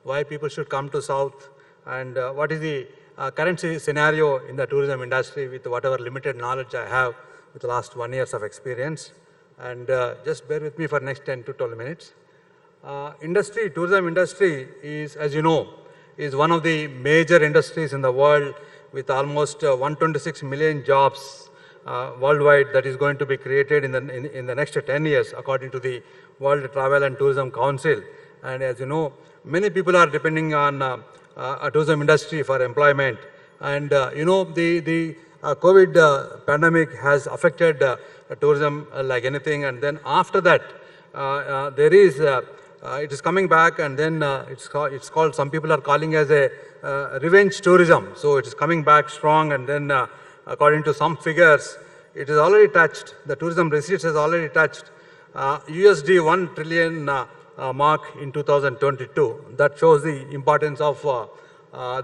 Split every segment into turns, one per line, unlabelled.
why people should come to South, and what is the current scenario in the tourism industry with whatever limited knowledge I have with the last 1 year of experience. And just bear with me for next 10 to 12 minutes. Tourism industry is, as you know, is one of the major industries in the world with almost 126 million jobs worldwide that is going to be created in the next 10 years according to the World Travel and Tourism Council. And as you know, many people are depending on a tourism industry for employment. And you know, the COVID pandemic has affected tourism like anything. And then after that, there is it is coming back, and then it's called, some people are calling as a revenge tourism. So it is coming back strong, and then according to some figures, it has already touched, the tourism receipts has already touched USD 1 trillion mark in 2022. That shows the importance of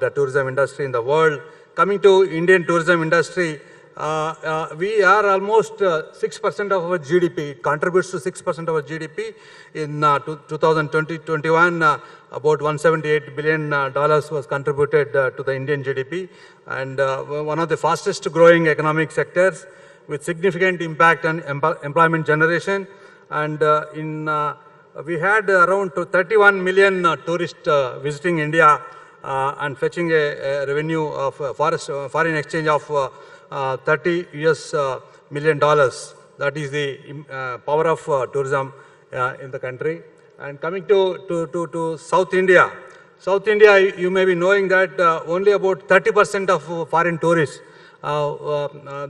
the tourism industry in the world. Coming to Indian tourism industry, we are almost 6% of our GDP. It contributes to 6% of our GDP. In 2020-21, about $178 billion was contributed to the Indian GDP, and one of the fastest growing economic sectors with significant impact on employment generation. And we had around 31 million tourists visiting India and fetching a revenue of foreign exchange of $30 million. That is the power of tourism in the country. And coming to South India. South India, you may be knowing that only about 30% of foreign tourists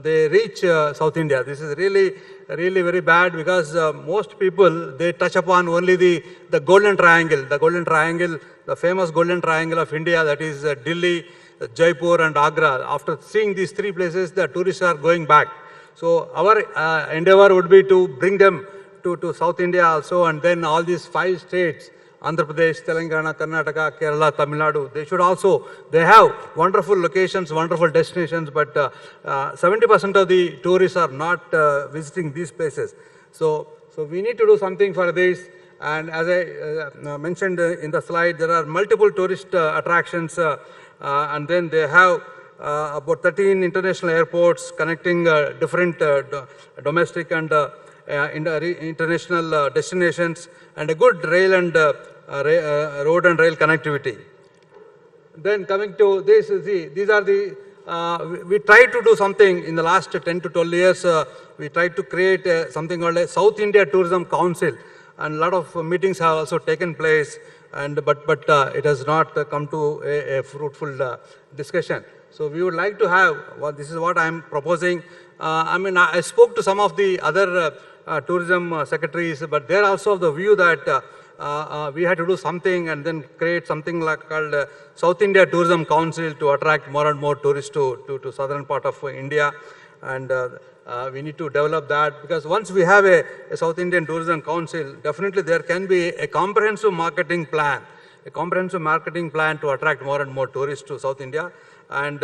they reach South India. This is really very bad, because most people, they touch upon only the Golden Triangle. The Golden Triangle, the famous Golden Triangle of India, that is Delhi, Jaipur and Agra. After seeing these three places, the tourists are going back. So our endeavor would be to bring them to South India also, and then all these 5 states, Andhra Pradesh, Telangana, Karnataka, Kerala, Tamil Nadu, they have wonderful locations, wonderful destinations, but 70% of the tourists are not visiting these places. So we need to do something for this. And as I mentioned in the slide, there are multiple tourist attractions, and then they have about 13 international airports connecting different domestic and international destinations, and a good rail and road and rail connectivity. Then coming to this, these are the, we tried to do something in the last 10 to 12 years. We tried to create something called a South India Tourism Council, and a lot of meetings have also taken place, and but it has not come to a fruitful discussion. So we would like to have, well, this is what I am proposing. I mean, I spoke to some of the other tourism secretaries, but they are also of the view that we had to do something and then create something like called South India Tourism Council to attract more and more tourists to southern part of India. And we need to develop that, because once we have a South Indian Tourism Council, definitely there can be a comprehensive marketing plan to attract more and more tourists to South India. And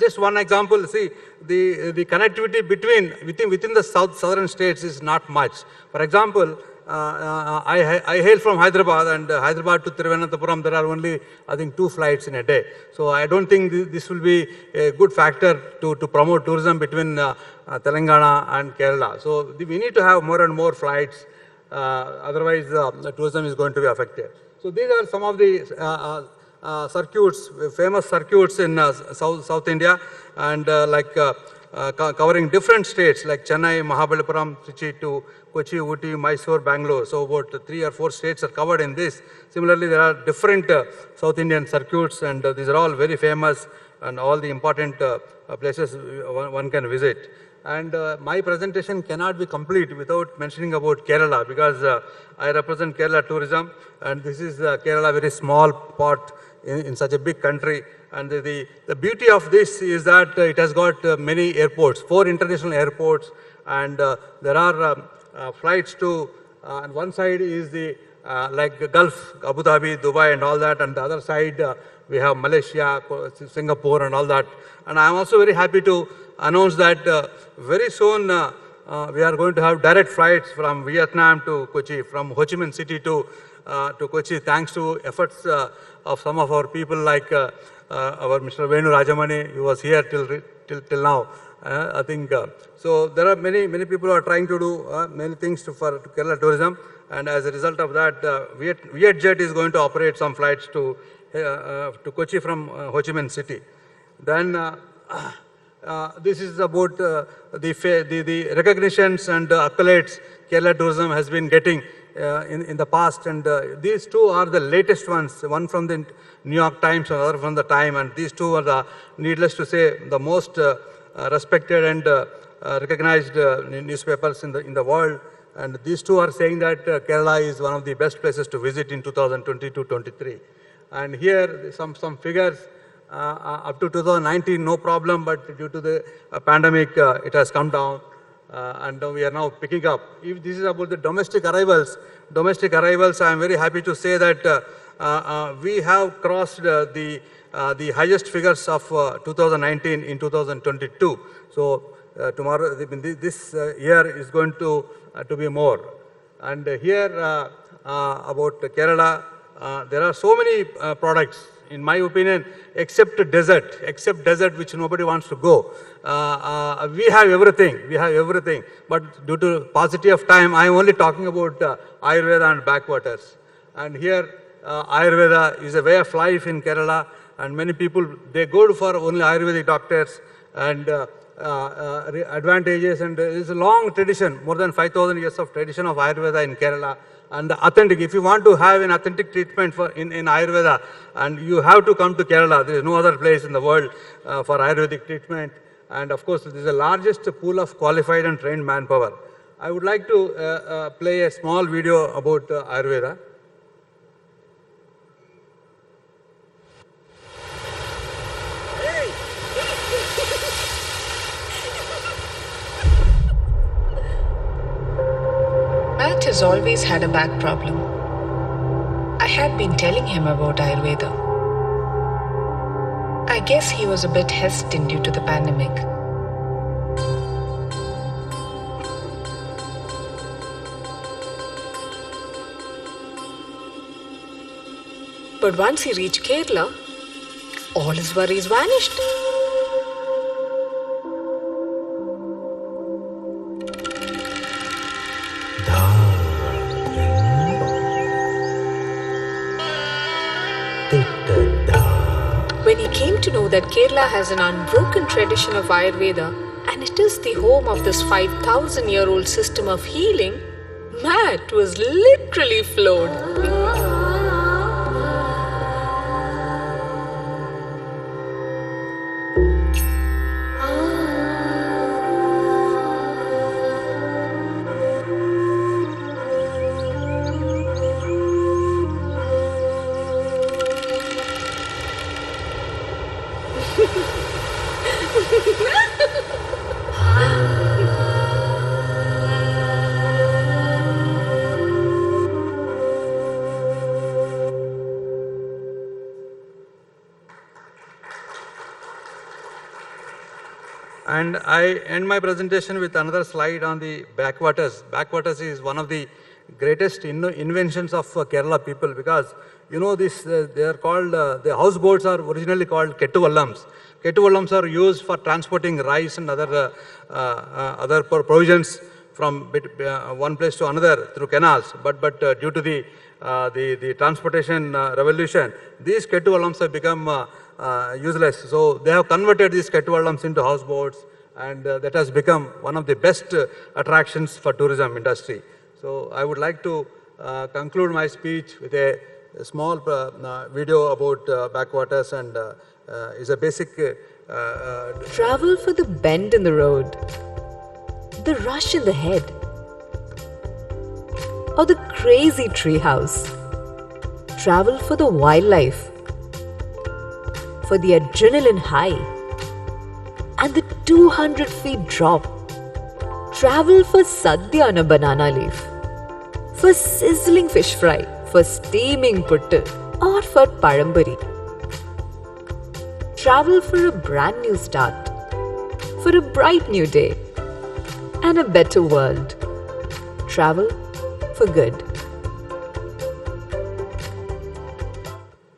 just one example, see, the connectivity within the southern states is not much. For example, I hail from Hyderabad, and Hyderabad to Thiruvananthapuram, there are only, I think, 2 flights in a day. So I don't think this will be a good factor to promote tourism between Telangana and Kerala. So we need to have more and more flights, otherwise the tourism is going to be affected. So these are some of the circuits, famous circuits in South India, and covering different states like Chennai, Mahabalipuram, Trichy to Kochi, Ooty, Mysore, Bangalore. So about 3 or 4 states are covered in this. Similarly, there are different South Indian circuits, and these are all very famous, and all the important places one can visit. And my presentation cannot be complete without mentioning about Kerala, because I represent Kerala tourism, and this is Kerala, very small part in such a big country. And the beauty of this is that it has got many airports, 4 international airports, and there are flights to, and one side is the like Gulf, Abu Dhabi, Dubai and all that, and the other side we have Malaysia, Singapore and all that. And I am also very happy to announce that very soon we are going to have direct flights from Vietnam to Kochi, from Ho Chi Minh City to to Kochi, thanks to efforts of some of our people like our Mr. Venu Rajamani, who was here till now. I think so. There are many people who are trying to do many things for Kerala tourism, and as a result of that, Vietjet is going to operate some flights to Kochi from Ho Chi Minh City. Then this is about the recognitions and accolades Kerala tourism has been getting in the past, and these two are the latest ones, one from the New York Times and other from the Time, and these two are the, needless to say, the most respected and recognized newspapers in the world, and these two are saying that Kerala is one of the best places to visit in 2022-23. And here some figures up to 2019, no problem, but due to the pandemic, it has come down. And we are now picking up. If this is about the domestic arrivals, I am very happy to say that we have crossed the highest figures of 2019 in 2022. So tomorrow, this year is going to be more. And here about Kerala, there are so many products, in my opinion, except desert, which nobody wants to go. We have everything, but due to paucity of time, I am only talking about Ayurveda and backwaters. And here, Ayurveda is a way of life in Kerala, and many people, they go for only Ayurvedic doctors, and advantages, and there is a long tradition, more than 5,000 years of tradition of Ayurveda in Kerala. And authentic, if you want to have an authentic treatment in Ayurveda, and you have to come to Kerala, there is no other place in the world for Ayurvedic treatment. And of course, this is the largest pool of qualified and trained manpower. I would like to play a small video about Ayurveda.
Matt has always had a back problem. I had been telling him about Ayurveda. I guess he was a bit hesitant due to the pandemic. But once he reached Kerala, all his worries vanished. When he came to know that Kerala has an unbroken tradition of Ayurveda and it is the home of this 5,000-year-old system of healing, Matt was literally floored.
And I end my presentation with another slide on the backwaters. Backwaters is one of the greatest inventions of Kerala people, because you know this, they are called, the houseboats are originally called Kettuvallams. Kettuvallams are used for transporting rice and other provisions from one place to another through canals. But due to the transportation revolution, these Kettuvallams have become useless. So they have converted these Kettuvallams into houseboats, and that has become one of the best attractions for tourism industry. So I would like to conclude my speech with a small video about backwaters, and is a basic
Travel for the bend in the road, the rush in the head, or the crazy treehouse. Travel for the wildlife, for the adrenaline high, and the 200 feet drop. Travel for sadhya on a banana leaf, for sizzling fish fry, for steaming puttu, or for palamburi. Travel for a brand new start, for a bright new day, and a better world. Travel for good.